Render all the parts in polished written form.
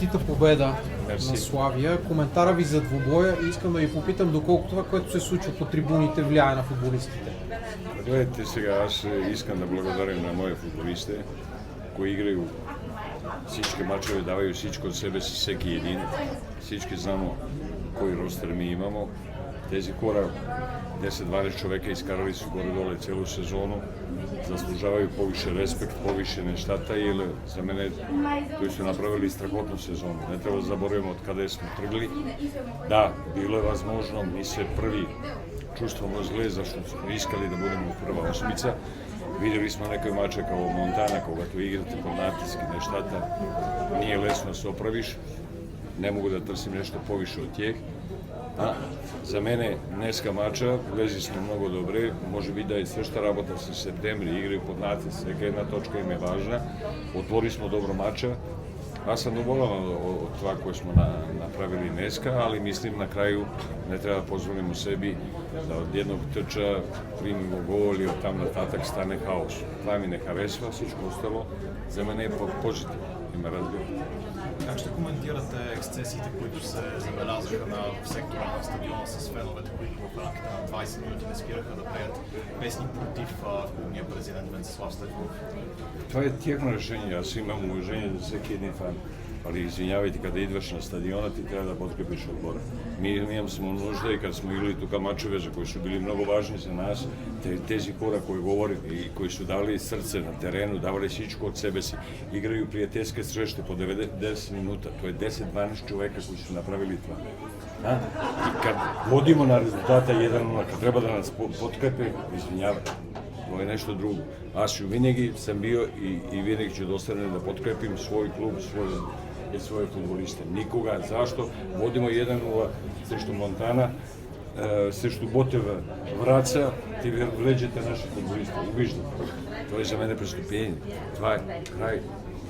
честита победа Мерси. на Славија. Коментара ви за двобоја и искам да ви попитам доколку това, което се случва по трибуните, влияе на фудбалистите. Гледайте сега, аз искам да благодарим на мои футболисти кои играју всички мачове, давају всичко од себе си, всеки един. Всички знамо кој ростер ми имамо. Тези хора, 10-12 човека искарали су горе-доле целу сезону, заслужавају повише респект, повише нештата и за мене кои су направили страхотну сезону. Не треба да забораваме од каде сме тргли. Да, било е возможно, ми се први чувствуваме зле, зашто сме искали да будеме во прва осмица. Видели сме некои мача како Монтана, когато играте под натиски нештата, nije лесно да се оправиш, не могу да трсим нешто повише од тие. За мене днеска мача влези сме многу добре, може би да е същата работа со септември, игри под натиск, сека една точка им е важна, отвори сме добро мача. Аз сум доволен од това кое сме направили днеска, али мислим на крају не треба да позволиме себе да од едnog трча примимо гол и од там нататак стане хаос. Това ми не харесва, всичко остало за мене е позитивно. Има разбира. Как ще коментирате ексцесиите, които се забелязаха в сектора на стадиона с феновете, които в рамките на 20 минути не спираха да пеят песни против клубния президент Венцислав Стефанов? Това е тяхно решение. Аз имам уважение за всеки един фан. Али извинявайте, кога идваш на стадиона, ти трябва да подкрепиш отбора. Ние сме нужда и кога сме играли тука мачове, за кои са били много важни за нас, тези хора кои говори и кои са дали срце на терену, давали всичко от себе си, игрaju приятелски срещи по 90 минута. То е 10-12 човека кои са направили това. И kad vodimo na rezultata 1-0, kad treba da nas potkrepe, извинявайте. Това е нещо друго. Аз винаги съм бил и винаги ще достане да подкрепим свой клуб, своje футболисти. Никога. Защо? Водимо 1-0 срещу Монтана, срещу Ботева Враца, ти влечете наши футболисти. Обиждам. Това е за мене престъпление. Това е край.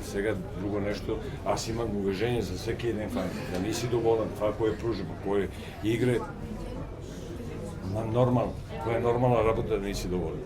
Сега друго нещо. Аз имам уважение за всеки един фан. Да не си доволен това, кое пружимо, кое игре. Нормално. Това е нормална работа да не си доволен.